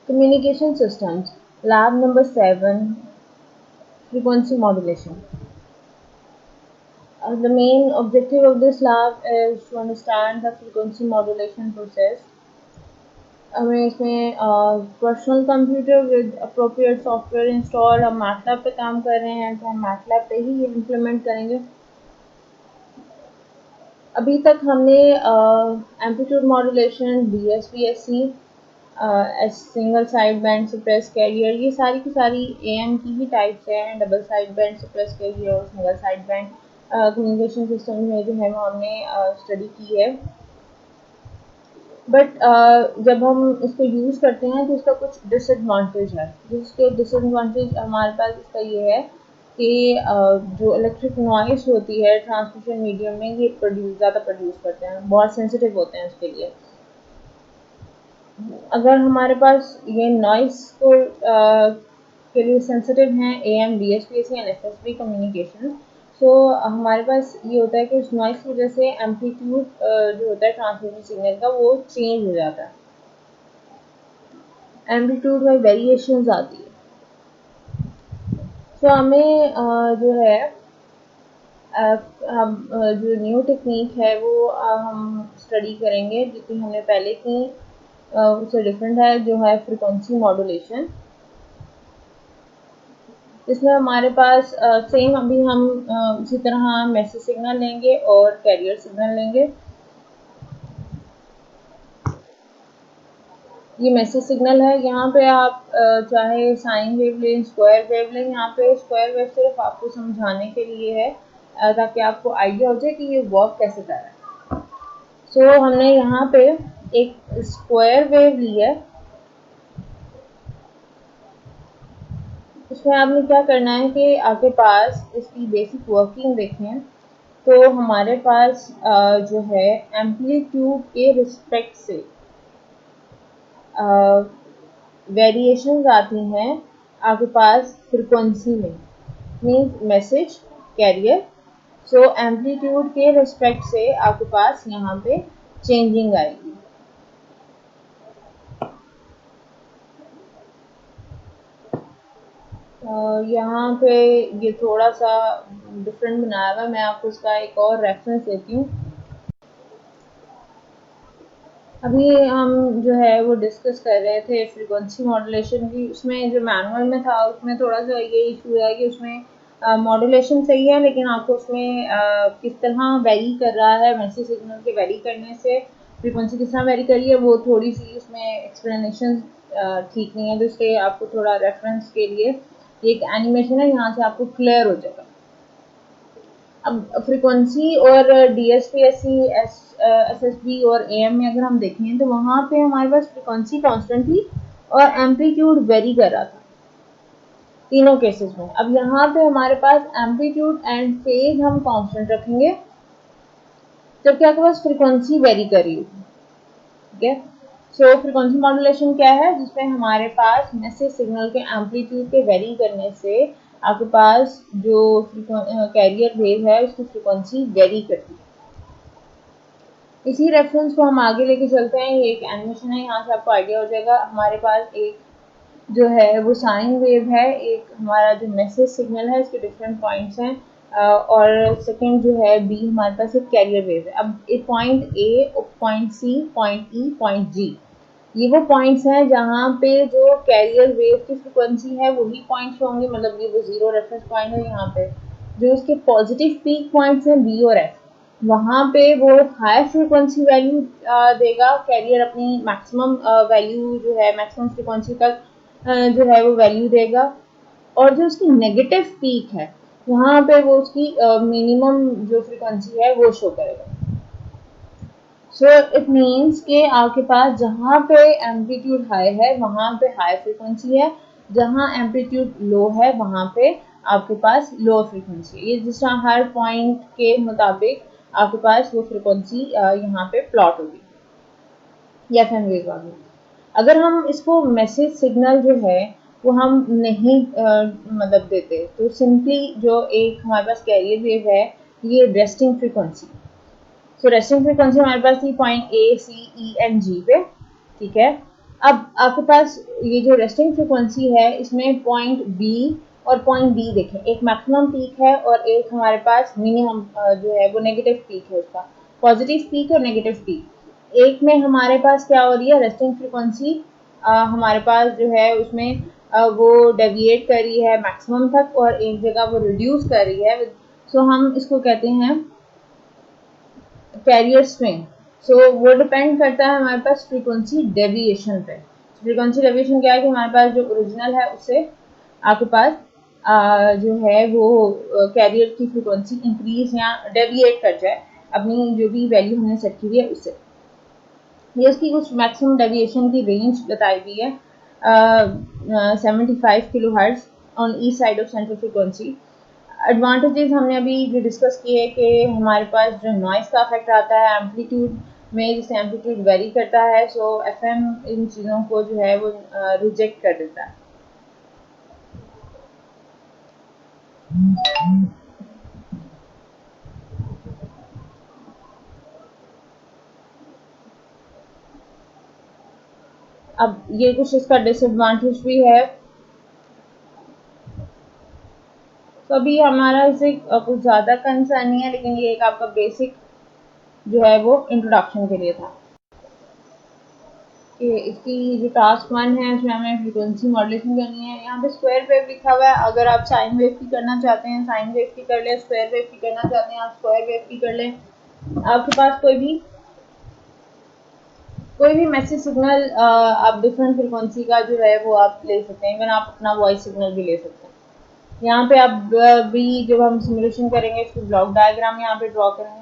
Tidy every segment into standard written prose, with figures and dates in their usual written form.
Communication systems, lab number 7, frequency modulation. The main objective of this lab is to understand the frequency modulation process. हमें इसमें personal computer with appropriate software install, हम MATLAB पे काम कर रहे हैं तो हम मैटलैब पे ही इम्प्लीमेंट करेंगे। अभी तक हमने amplitude modulation, DSPSC, single side band suppress carrier, ये सारी की सारी AM की ही टाइप्स हैं। Double side band suppress carrier और single side band communication system में जो है वो हमने स्टडी की है। बट जब हम इसको यूज़ करते हैं तो इसका कुछ डिसएडवांटेज है। जिसके डिसएडवांटेज हमारे पास इसका ये है कि जो इलेक्ट्रिक नॉइस होती है ट्रांसमिशन मीडियम में, ये ज़्यादा प्रोड्यूस करते हैं, बहुत सेंसिटिव होते हैं उसके लिए। अगर हमारे पास ये नॉइस को के लिए सेंसिटिव हैं AM, DSPSC and SSB communication, तो हमारे पास ये होता है कि उस नॉइस की वजह से एम्पलीट्यूड जो होता है ट्रांसमिशन सिग्नल का वो चेंज हो जाता है, एम्पलीट्यूड में वेरिएशंस आती है। तो हमें जो है जो न्यू टेक्निक है वो हम स्टडी करेंगे, जितनी हमने पहले की उससे डिफरेंट है, जो है फ्रीक्वेंसी मॉड्यूलेशन। इसमें हमारे पास सेम अभी हम उसी तरह मैसेज सिग्नल लेंगे और कैरियर सिग्नल लेंगे। ये मैसेज सिग्नल है, यहाँ पे आप चाहे साइन वेव लें, स्क्वायर वेव लें। यहाँ पे स्क्वायर वेव सिर्फ आपको समझाने के लिए है ताकि आपको आइडिया हो जाए कि ये वर्क कैसे कर रहा है। सो हमने यहाँ पे एक स्क्वायर वेव ली है। इसमें आपने क्या करना है कि आपके पास इसकी बेसिक वर्किंग देखें तो हमारे पास जो है एम्पलीट्यूड के रिस्पेक्ट से वेरिएशंस आती हैं आपके पास फ्रीक्वेंसी में, मीन्स मैसेज कैरियर। सो एम्पलीट्यूड के रिस्पेक्ट से आपके पास यहाँ पे चेंजिंग आएगी। यहाँ पे ये थोड़ा सा डिफरेंट बनाया हुआ है, मैं आपको इसका एक और रेफरेंस देती हूँ। अभी हम जो है वो डिस्कस कर रहे थे फ्रीक्वेंसी मॉड्यूलेशन की। उसमें जो मैनुअल में था उसमें थोड़ा सा ये इशू है कि उसमें मॉड्यूलेशन सही है, लेकिन आपको उसमें किस तरह वेरी कर रहा है, मैसेज सिग्नल के वेरी करने से फ्रीक्वेंसी किस तरह वेरी करी है, वो थोड़ी सी उसमें एक्सप्लेनेशन ठीक नहीं है। तो इसलिए आपको थोड़ा रेफरेंस के लिए एक एनिमेशन है, यहाँ से आपको क्लियर हो जाएगा। अब फ्रीक्वेंसी और DSPSC, SSB और AM में अगर हम देखें तो वहाँ पे हमारे पास फ्रीक्वेंसी कांस्टेंट थी और एम्पलीट्यूड वेरी कर रहा था तीनों केसेस में। अब यहाँ पे हमारे पास एम्पलीट्यूड एंड फेज हम कांस्टेंट रखेंगे जबकि आपके पास फ्रीक्वेंसी वेरी कर रही होगी। ठीक है, सो फ्रीक्वेंसी मॉड्यूलेशन क्या है, जिसमें हमारे पास मैसेज सिग्नल के एम्पलीट्यूड के वेरी करने से आपके पास जो कैरियर वेव है उसकी फ्रीक्वेंसी वेरी करती है। इसी रेफरेंस को हम आगे लेके चलते हैं। ये एक एनिमेशन है, यहाँ से आपको आइडिया हो जाएगा। हमारे पास एक जो है वो साइन वेव है, एक हमारा जो मैसेज सिग्नल है इसके डिफरेंट पॉइंट्स हैं, और सेकंड जो है B हमारे पास एक कैरियर वेव है। अब एक point A, point C, point E, point G, ये वो पॉइंट्स हैं जहाँ पे जो कैरियर वेव की फ्रिक्वेंसी है वही पॉइंट्स होंगे, मतलब ये वो जीरो रेफरेंस पॉइंट है। यहाँ पे जो उसके पॉजिटिव पीक पॉइंट्स हैं B और F, वहाँ पे वो हाई फ्रिक्वेंसी वैल्यू देगा, कैरियर अपनी मैक्सिमम वैल्यू जो है मैक्सिमम फ्रिक्वेंसी तक जो है वो वैल्यू देगा, और जो उसकी नेगेटिव पीक है वहाँ पे वो उसकी मिनिमम जो फ्रिक्वेंसी है वो शो करेगा। सो इट मीन्स कि आपके पास जहाँ पे एम्पलीट्यूड हाई है वहाँ पे हाई फ्रिक्वेंसी है, जहाँ एम्पलीट्यूड लो है वहाँ पे आपके पास लो फ्रिक्वेंसी है। ये जिस तरह हर पॉइंट के मुताबिक आपके पास वो फ्रिक्वेंसी यहाँ पे प्लॉट होगी या फैन वेव होगी। अगर हम इसको मैसेज सिग्नल जो है वो हम नहीं मतलब देते तो सिंपली जो एक हमारे पास कैरियर वेव है ये रेस्टिंग फ्रिक्वेंसी, सो रेस्टिंग फ्रिक्वेंसी हमारे पास थी point A, C, E and G पे। ठीक है, अब आपके पास ये जो रेस्टिंग फ्रिक्वेंसी है इसमें पॉइंट बी और पॉइंट डी देखें, एक मैक्सिमम पीक है और एक हमारे पास मिनिमम जो है वो नेगेटिव पीक है, उसका पॉजिटिव पीक और नेगेटिव पीक। एक में हमारे पास क्या हो रही है, रेस्टिंग फ्रिक्वेंसी हमारे पास जो है उसमें वो डेविएट कर रही है मैक्सिमम तक और एक जगह वो रिड्यूस कर रही है। सो हम इसको कहते हैं कैरियर स्विंग। सो वो डिपेंड करता है हमारे पास फ्रीक्वेंसी डेविएशन पे। फ्रीक्वेंसी डेविएशन क्या है कि हमारे पास जो ओरिजिनल है उससे आपके पास जो है वो कैरियर की फ्रीक्वेंसी इंक्रीज या डेविएट कर जाए अपनी जो भी वैल्यू हमने सेट की हुई है उससे। ये उसकी कुछ मैक्सिमम डेविएशन की रेंज बताई गई है 75 kilo hertz on east side of central frequency. Advantages हमने अभी जो डिस्कस किए कि हमारे पास जो नॉइस का इफेक्ट आता है एम्पलीट्यूड में, जिससे एम्पलीट्यूड वेरी करता है, सो एफएम इन चीज़ों को जो है वो रिजेक्ट कर देता है। अब ये कुछ इसका डिसएडवांटेज भी है। तो अभी हमारा इसे कुछ ज़्यादा कंसर्न नहीं है, लेकिन ये एक आपका बेसिक जो है वो इंट्रोडक्शन के लिए था कि इसकी जो टास्क 1 है उसमें हमें फ्रीक्वेंसी मॉड्यूलेशन करनी है। यहाँ पे स्क्वायर वेव लिखा हुआ है, अगर आप साइन वेव की करना चाहते हैं साइन वेव की कर लें, स्क्वायर वेव की करना चाहते हैं आप स्क्वायर वेव की कर लें। आपके पास कोई भी मैसेज सिग्नल आप डिफरेंट फ्रीक्वेंसी का जो है वो आप ले सकते हैं। इवन आप अपना वॉइस सिग्नल भी ले सकते हैं। यहाँ पे आप भी जब हम सिमुलेशन करेंगे इसकी ब्लॉक डायग्राम यहाँ पे ड्रॉ करेंगे।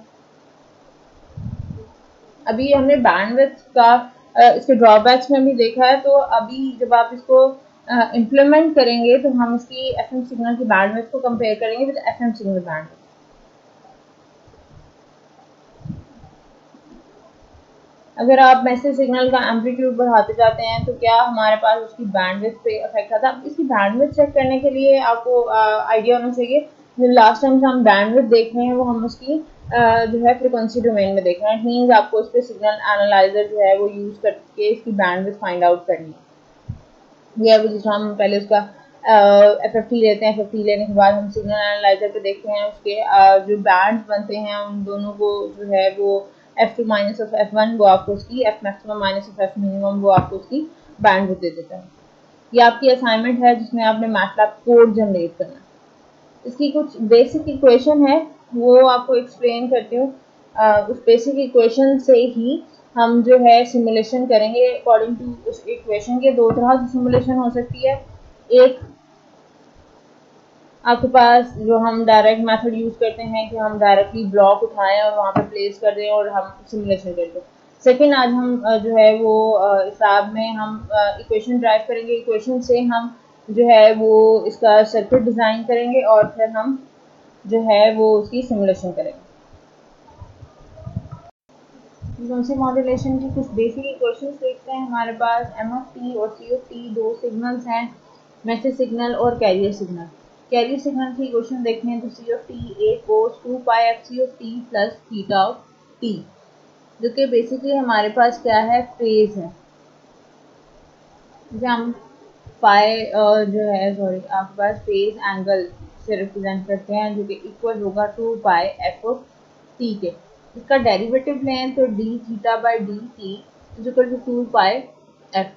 अभी हमने बैंडविड्थ का इसके ड्रॉबैक्स में भी देखा है, तो अभी जब आप इसको इम्प्लीमेंट करेंगे तो हम इसकी एफएम सिग्नल की बैंडविड्थ को कंपेयर करेंगे विद एफएम सिग्नल बैंडविड्थ। अगर आप मैसेज सिग्नल का एम्पलीट्यूड बढ़ाते जाते हैं तो क्या हमारे पास उसकी बैंडविड्थ पे इफेक्ट आता है। अब इसकी बैंडविड्थ चेक करने के लिए आपको आइडिया होना चाहिए, जो लास्ट टाइम हम बैंडविड्थ देख रहे हैं वो हम उसकी जो है फ्रीक्वेंसी डोमेन में देख रहे हैं। इट मीन्स आपको उस पर सिग्नल एनालाइजर जो है वो यूज करके इसकी बैंडविड्थ फाइंड आउट करनी है। या जिस हम पहले उसका एफएफटी लेते हैं, एफएफटी लेने के बाद हम सिग्नल एनालाइजर पे देखते हैं उसके जो बैंड बनते हैं उन दोनों को जो है वो F2 माइनस ऑफ F1 वो आपको उसकी F maximum minus of F minimum वो आपको उसकी बैंड दे देता है। ये आपकी असाइनमेंट है जिसमें आपने मैटलैब कोड जनरेट करना है। इसकी कुछ बेसिक इक्वेशन है वो आपको एक्सप्लेन करती हूँ। उस बेसिक इक्वेशन से ही हम जो है सिमुलेशन करेंगे। अकॉर्डिंग टू उस इक्वेशन के दो तरह से सिमुलेशन हो सकती है। एक आपके पास जो हम डायरेक्ट मेथड यूज करते हैं कि हम डायरेक्टली ब्लॉक उठाएं और वहाँ पे प्लेस कर दें और हम सिमुलेशन कर दें। सेकेंड, आज हम जो है वो हिसाब में हम इक्वेशन ड्राइव करेंगे। इक्वेशन से हम जो है वो इसका सर्किट डिज़ाइन करेंगे और फिर हम जो है वो उसकी सिमुलेशन करेंगे। फ्रीक्वेंसी मॉड्यूलेशन की कुछ बेसिक इक्वेशंस देखते हैं। हमारे पास एम ऑफ टी और सी ऑफ टी दो सिग्नल्स हैं, मैसेज सिग्नल और कैरियर सिग्नल। कैरियर सिग्नल की इक्वेशन देखते हैं तो C of T A cos 2 pi F C of T plus theta of T, जो कि बेसिकली हमारे पास क्या है, फेज है। जैसे हम पाई जो है सॉरी आपके पास फेज एंगल से रिप्रेजेंट करते हैं जो कि इक्वल होगा 2 पाई एफ ऑफ टी के। इसका डेरिवेटिव लें तो D theta by D T is equal to 2 pi F,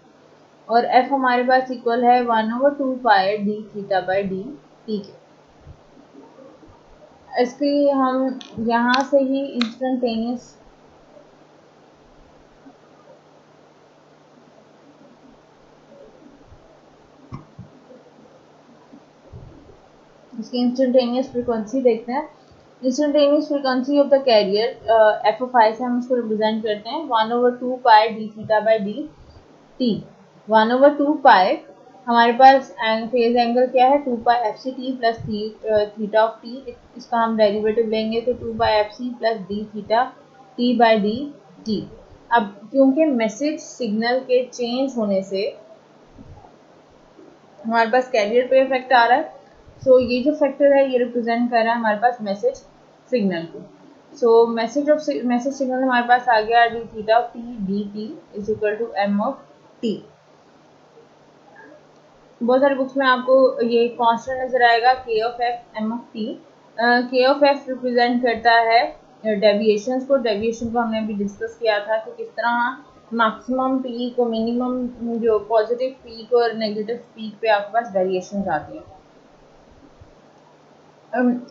और एफ हमारे पास इक्वल है 1/2 pi D theta by D T के। इसकी हम यहाँ से ही इंस्टेंटेनियस फ्रीक्वेंसी देखते हैं। Instantaneous frequency of the carrier F of I से हम इसको रिप्रेजेंट करते हैं 1/2 pi D theta by D T. 1/2 pi हमारे पास फेज एंगल क्या है, 2 pi F C T plus theta of T. इसका हम डेरिवेटिव लेंगे तो 2 pi F C plus D theta T by D T. अब क्योंकि मैसेज सिग्नल के चेंज होने से हमारे पास कैरियर पे इफेक्ट आ रहा है, सो ये जो फैक्टर है ये रिप्रेजेंट कर रहा है हमारे पास मैसेज सिग्नल को। सो मैसेज सिग्नल हमारे पास आ गया D theta of T D T is equal to M of T. बहुत सारी बुक्स में आपको ये कांस्टेंट नजर आएगा K of F M of T. K of F represent करता है डेविएशंस को। डेविएशन को हमने अभी डिस्कस किया था कि किस तरह मैक्सिमम पीक और मिनिमम जो पॉजिटिव पीक और नेगेटिव पीक पे आपके पास वेरिएशन आती है।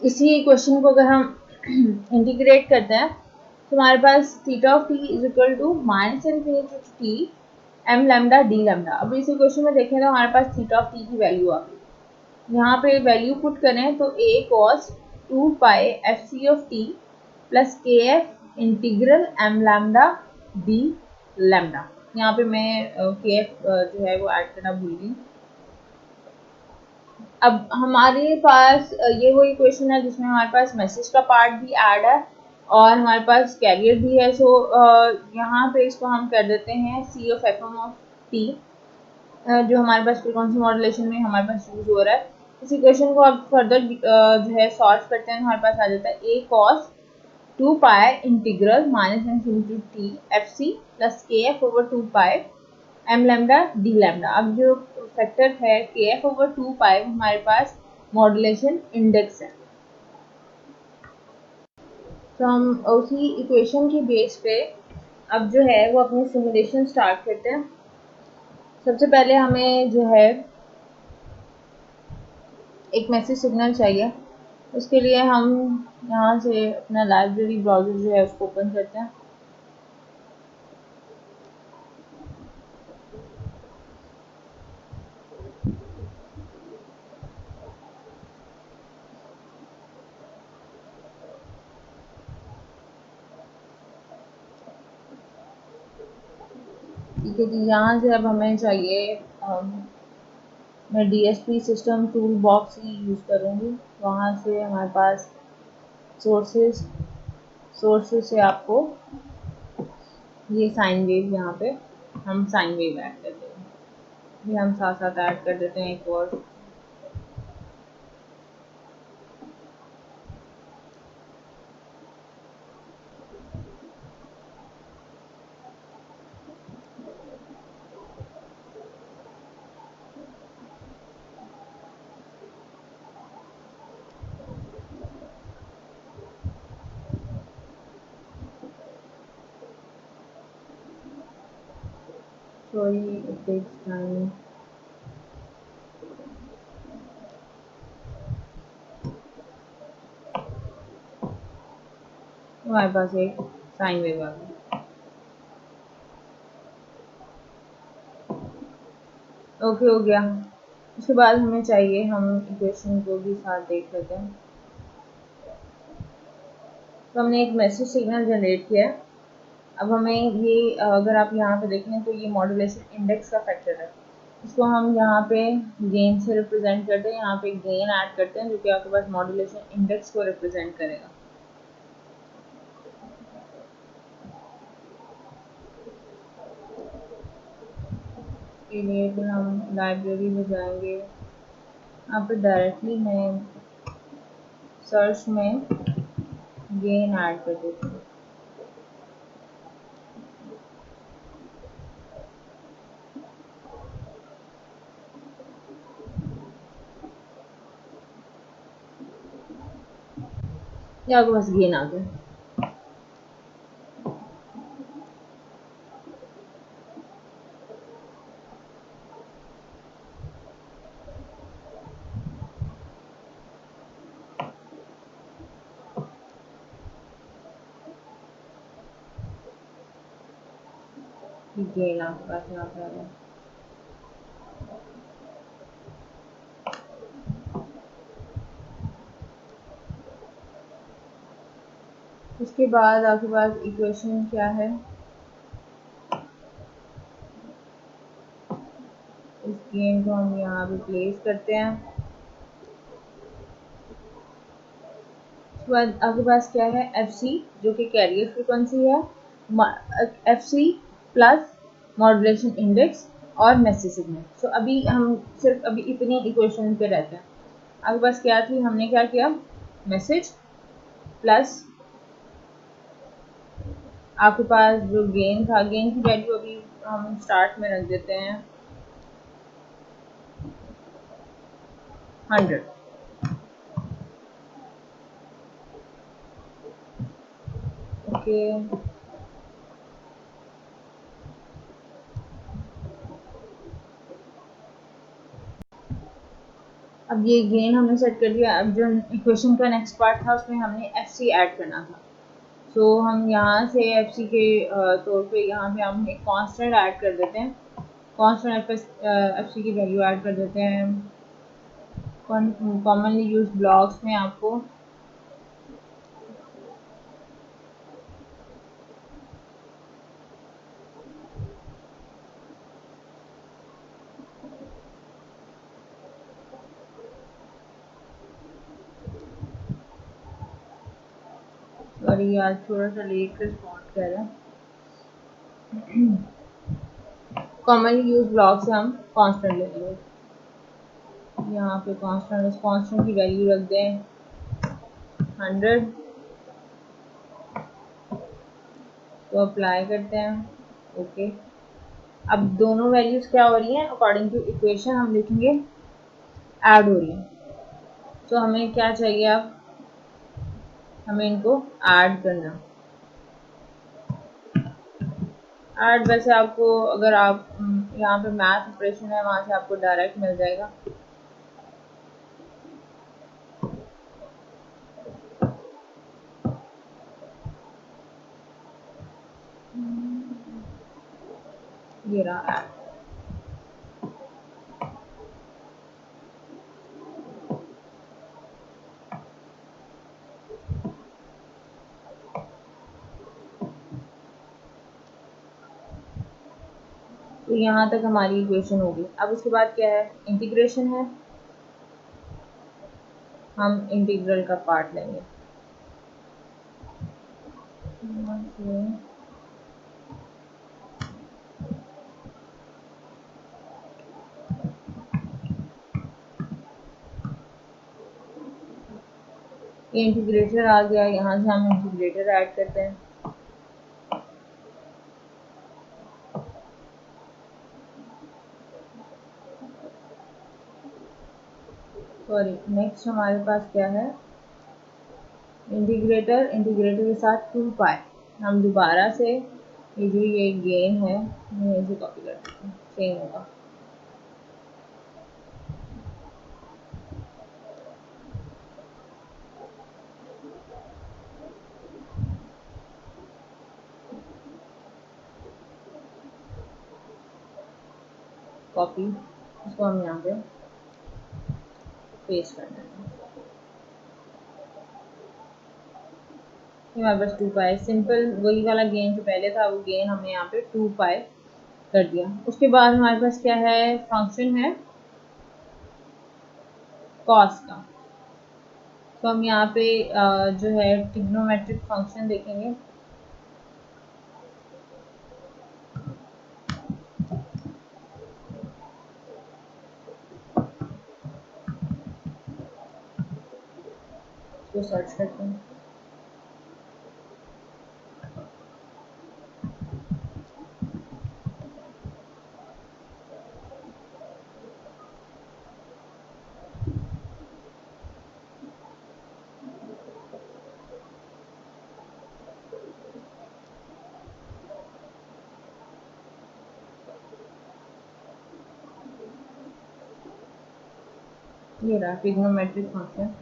इसी क्वेश्चन को अगर हम इंटीग्रेट करते हैं तो हमारे पास theta of T is equal to minus infinity to T M lambda D lambda. अब इसी क्वेश्चन में देखें तो हमारे पास थीटा ऑफ टी की वैल्यू आ गई। यहाँ पे वैल्यू पुट करें तो a cos 2 pi F C of T plus K F integral M lambda D lambda. यहाँ पे मैं के एफ जो है वो ऐड करना भूल गई। अब हमारे पास ये वो इक्वेशन है जिसमें हमारे पास मैसेज का पार्ट भी ऐड है और हमारे पास कैरियर भी है। सो यहाँ पे इसको हम कर देते हैं C of F M of T जो हमारे पास फ्रीक्वेंसी मॉड्यूलेशन में हमारे पास यूज हो रहा है। इस इक्वेशन को अब फर्दर जो है सॉल्व करते हैं। हमारे पास आ जाता है A cos 2 pi integral minus infinity T F C plus K F over 2 pi M lambda D lambda. अब जो फैक्टर है के एफ ओवर 2 पाई हमारे पास मॉड्यूलेशन इंडेक्स है। तो हम उसी इक्वेशन की बेस पे अब जो है वो अपनी सिमुलेशन स्टार्ट करते हैं। सबसे पहले हमें जो है एक मैसेज सिग्नल चाहिए। उसके लिए हम यहाँ से अपना लाइब्रेरी ब्राउज़र जो है उसको ओपन करते हैं। ठीक है जी, यहाँ से अब हमें चाहिए मैं DSP सिस्टम टूल बॉक्स ही यूज़ करूँगी। वहाँ से हमारे पास सोर्सेज से आपको ये साइन वेव, यहाँ पे हम साइन वेव ऐड कर देंगे। ये हम साथ साथ ऐड कर देते हैं एक और। Sorry, it takes time. हमारे पास एक साइन वेव आ गई। ओके, हो गया। उसके बाद हमें चाहिए, हम इक्वेशन को भी साथ देख लेते हैं। तो हमने एक मैसेज सिग्नल जनरेट किया है। अब हमें ये अगर आप यहाँ पे देखें तो ये मॉड्यूलेशन इंडेक्स का फैक्टर है। इसको हम यहाँ पे गेन से रिप्रेजेंट करते हैं। यहाँ पे गेन ऐड करते हैं जो कि आपके पास मॉड्यूलेशन इंडेक्स को रिप्रेजेंट करेगा। के लिए फिर हम लाइब्रेरी में जाएंगे। यहाँ पे डायरेक्टली मैं सर्च में गेन ऐड कर देती हूँ। या आपके पास गेन आ गया। गेन आपके पास यहाँ पे आ गया। उसके बाद आपके पास इक्वेशन क्या है, इस गेन को हम यहाँ पे प्लेस करते हैं। उसके बाद आपके पास क्या है, एफ सी जो कि कैरियर फ्रिक्वेंसी है, F C plus modulation index और मैसेज सिग्नल। सो अभी हम सिर्फ अभी इतनी इक्वेशन पे रहते हैं। आपके पास क्या थी, हमने क्या किया, मैसेज प्लस आपके पास जो गेन था, गेन की वैल्यू अभी हम स्टार्ट में रख देते हैं 100। ओके, अब ये गेन हमने सेट कर दिया। अब जो इक्वेशन का नेक्स्ट पार्ट था उसमें हमने एफ सी ऐड करना था। सो हम यहाँ से एफ सी के तौर पे यहाँ पे हम एक कांस्टेंट ऐड कर देते हैं। कांस्टेंट एफ सी की वैल्यू ऐड कर देते हैं। कॉमनली यूज ब्लॉक्स में आपको सॉरी आज थोड़ा सा लेट रिस्पॉन्ड कर रहा है। कॉमनली यूज ब्लॉक से हम कांस्टेंट ले लेंगे। यहाँ पे कांस्टेंट की वैल्यू रख दें 100। तो अप्लाई करते हैं। ओके, अब दोनों वैल्यूज क्या हो रही हैं अकॉर्डिंग टू इक्वेशन हम लिखेंगे ऐड हो रही हैं। तो हमें क्या चाहिए, अब हमें इनको ऐड करना। ऐड वैसे आपको अगर आप यहाँ पे मैथ ऑपरेशन है वहाँ से आपको डायरेक्ट मिल जाएगा। ये रहा ऐड। तो यहाँ तक हमारी इक्वेशन होगी। अब उसके बाद क्या है, इंटीग्रेशन है। हम इंटीग्रल का पार्ट लेंगे। ये इंटीग्रेटर आ गया, यहाँ से हम इंटीग्रेटर ऐड करते हैं। सॉरी, नेक्स्ट हमारे पास क्या है, इंटीग्रेटर के साथ 2 पाई। हम दोबारा से ये जो ये गेन है मैं इसे कॉपी कर देते हैं, सेम होगा। कॉपी, इसको हम यहाँ पे पेस्ट कर देंगे। हमारे पास 2 पाई, सिंपल वही वाला गेन जो पहले था वो गेन हमने यहाँ पे 2 पाई कर दिया। उसके बाद हमारे पास क्या है, फंक्शन है कॉस का। तो हम यहाँ पे जो है ट्रिग्नोमेट्रिक फंक्शन देखेंगे। इसको सर्च करते हैं। ये रहा ट्रिग्नोमेट्रिक फंक्शन।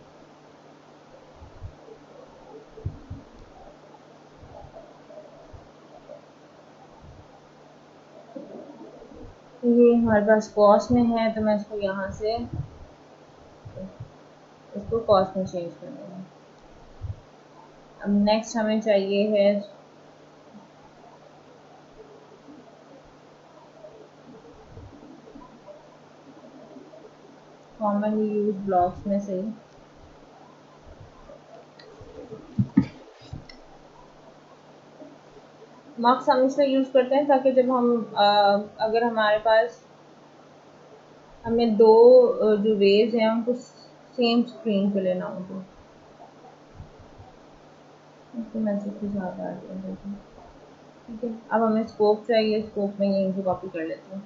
ये हमारे पास कॉस में है तो मैं इसको यहाँ से इसको कॉस में चेंज कर दूँगी। अब नेक्स्ट हमें चाहिए है कॉमनली यूज ब्लॉक्स में से मार्क्स हम इसलिए यूज करते हैं ताकि जब हम अगर हमारे पास हमें दो जो वेव्स हैं उनको सेम स्क्रीन पे लेना हो तो मैसेज के साथ ऐड कर देते हैं। ठीक है, अब हमें स्कोप चाहिए, स्कोप में यहीं से कॉपी कर लेते हैं।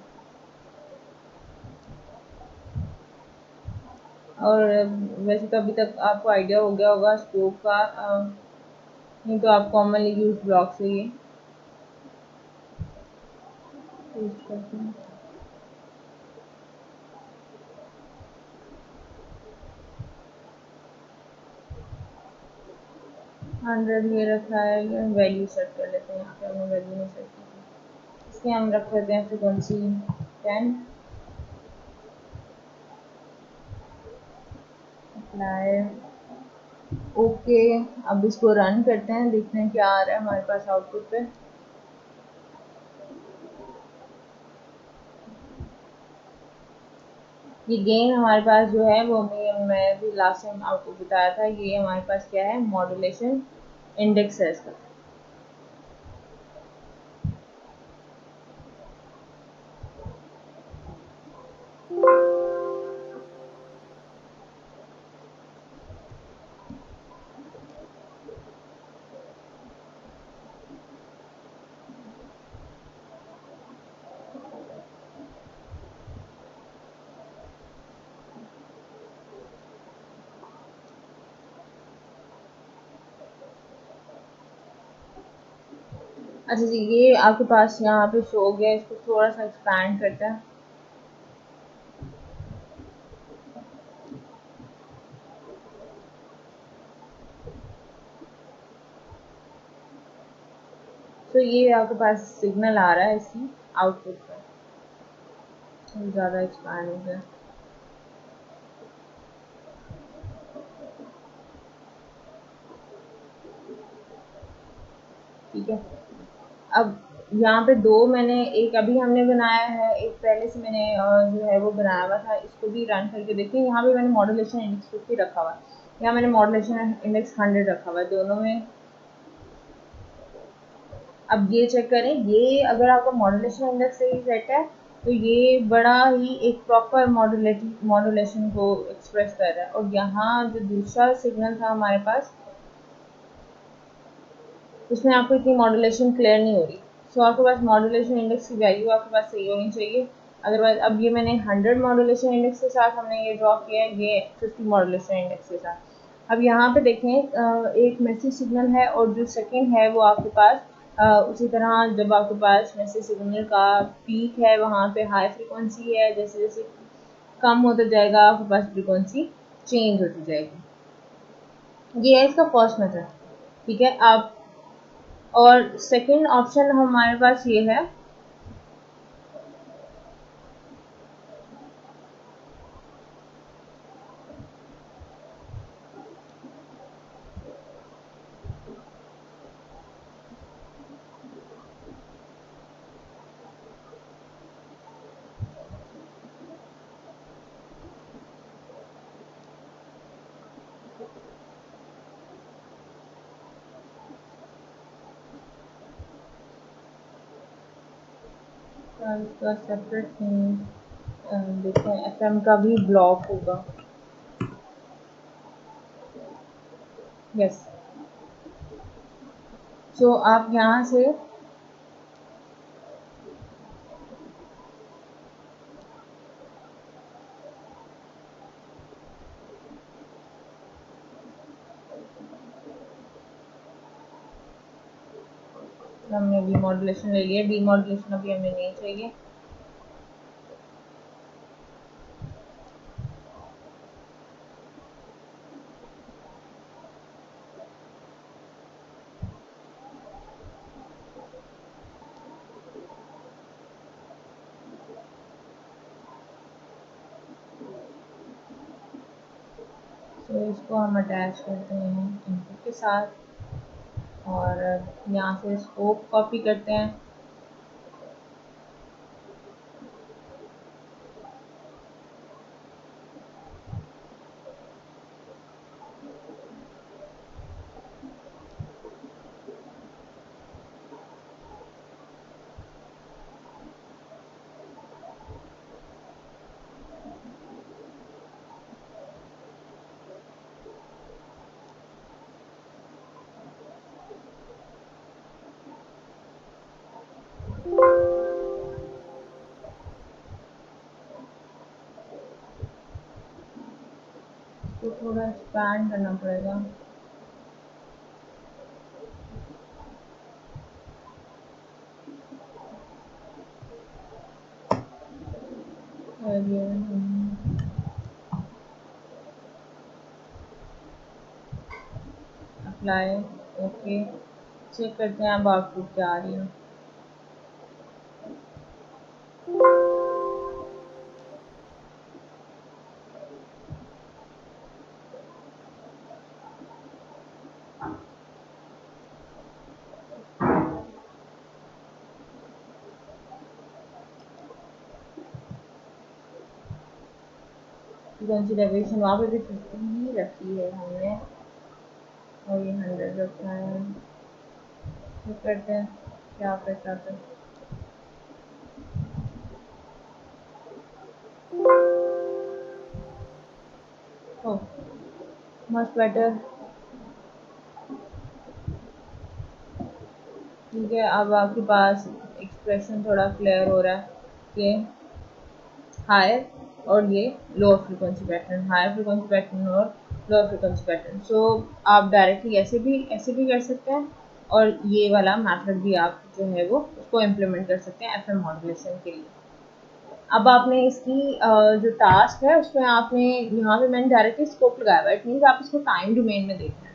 और वैसे तो अभी तक आपको आइडिया हो गया होगा स्कोप का, नहीं तो आप कॉमनली यूज ब्लॉक से ये पेस्ट करते हैं। 100 ये रखा है, ये वैल्यू सेट कर लेते हैं। यहाँ पे हमने वैल्यू नहीं सेट की थी, इसलिए हम रख लेते हैं फ्रिक्वेंसी 10। Apply, okay. अब इसको रन करते हैं, देखते हैं क्या आ रहा है हमारे पास आउटपुट पे। ये गेन हमारे पास जो है वो मैं भी लास्ट टाइम आपको बताया था, ये हमारे पास क्या है, मॉड्यूलेशन इंडेक्स है इसका। अच्छा जी, ये आपके पास यहाँ पे शो हो गया, इसको थोड़ा सा एक्सपैंड करते हैं। तो ये आपके पास सिग्नल आ रहा है इसकी आउटपुट पर, ज़्यादा एक्सपैंड हो गया। ठीक है, अब यहाँ पे दो मैंने, एक अभी हमने बनाया है, एक पहले से मैंने जो है वो बनाया हुआ था। इसको भी रन करके देखिए, यहाँ पे मैंने मॉड्यूलेशन इंडेक्स 50 रखा हुआ है, यहाँ मैंने मॉड्यूलेशन इंडेक्स 100 रखा हुआ है, दोनों में। अब ये चेक करें, ये अगर आपका मॉड्यूलेशन इंडेक्स सही सेट है तो ये बड़ा ही एक प्रॉपर मॉड्यूलेशन को एक्सप्रेस कर रहा है। और यहाँ जो दूसरा सिग्नल था हमारे पास, उसमें आपको इतनी मॉड्यूलेशन क्लियर नहीं हो रही। सो आपके पास मॉड्यूलेशन इंडेक्स की वैल्यू आपके पास सही होनी चाहिए, अदरवाइज। अब ये मैंने 100 मॉड्यूलेशन इंडेक्स के साथ हमने ये ड्रॉ किया है, ये 50 मॉड्यूलेशन इंडेक्स के साथ। अब यहाँ पे देखें, एक मैसेज सिग्नल है और जो सेकंड है वो आपके पास उसी तरह, जब आपके पास मैसेज सिग्नल का पीक है वहाँ पे हाई फ्रिक्वेंसी है, जैसे जैसे कम होता जाएगा आपके पास फ्रिक्वेंसी चेंज होती जाएगी। ये है इसका फर्स्ट मेथड। ठीक है, आप, और सेकंड ऑप्शन हमारे पास ये है, इसका सेपरेट देखते हैं, एफएम का भी ब्लॉक होगा। यस, सो आप यहाँ से हमने डीमॉड्यूलेशन ले लिया, डीमॉड्यूलेशन अभी हमें नहीं चाहिए। तो इसको हम अटैच करते हैं इनपुट के साथ, और यहाँ से स्कोप कॉपी करते हैं। इसको थोड़ा एक्सपैंड करना पड़ेगा। अप्लाई, ओके, चेक करते हैं अब आउटपुट क्या आ रही है। कंसिडरेशन वहाँ पे भी 50 ही रखी है हमने और ये 100 रखा है। चेक करते हैं क्या पैसा आता है। ओह, मच बेटर। ठीक है, अब आपके पास एक्सप्रेशन थोड़ा क्लियर हो रहा है कि हायर और ये lower frequency pattern, higher frequency pattern और लोअर फ्रीक्वेंसी पैटर्न। सो आप डायरेक्टली ऐसे भी कर सकते हैं और ये वाला मेथड भी आप जो है वो उसको इम्प्लीमेंट कर सकते हैं एफएम मॉड्यूलेशन के लिए। अब आपने इसकी जो टास्क है उसमें आपने यहाँ पे मैंने डायरेक्टली स्कोप लगाया हुआ है। इट मीन्स आप इसको टाइम डोमेन में देखना है।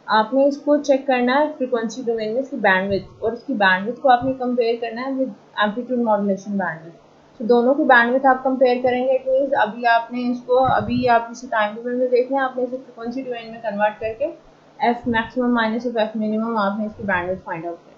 आपने इसको चेक करना है फ्रीक्वेंसी डोमेन में इसकी बैंडविड्थ, और उसकी बैंडविड्थ को आपने कंपेयर करना है विद एम्पलीट्यूड मॉड्यूलेशन बैंडविड्थ। तो दोनों की बैंडविड्थ आप कंपेयर करेंगे। इट मीन्स अभी आप इसे टाइम डोमेन में देख रहे हैं, आपने इसे फ्रीक्वेंसी डोमेन में कन्वर्ट करके F maximum minus of F minimum आपने इसकी बैंडविड्थ फाइंड आउट करनी है।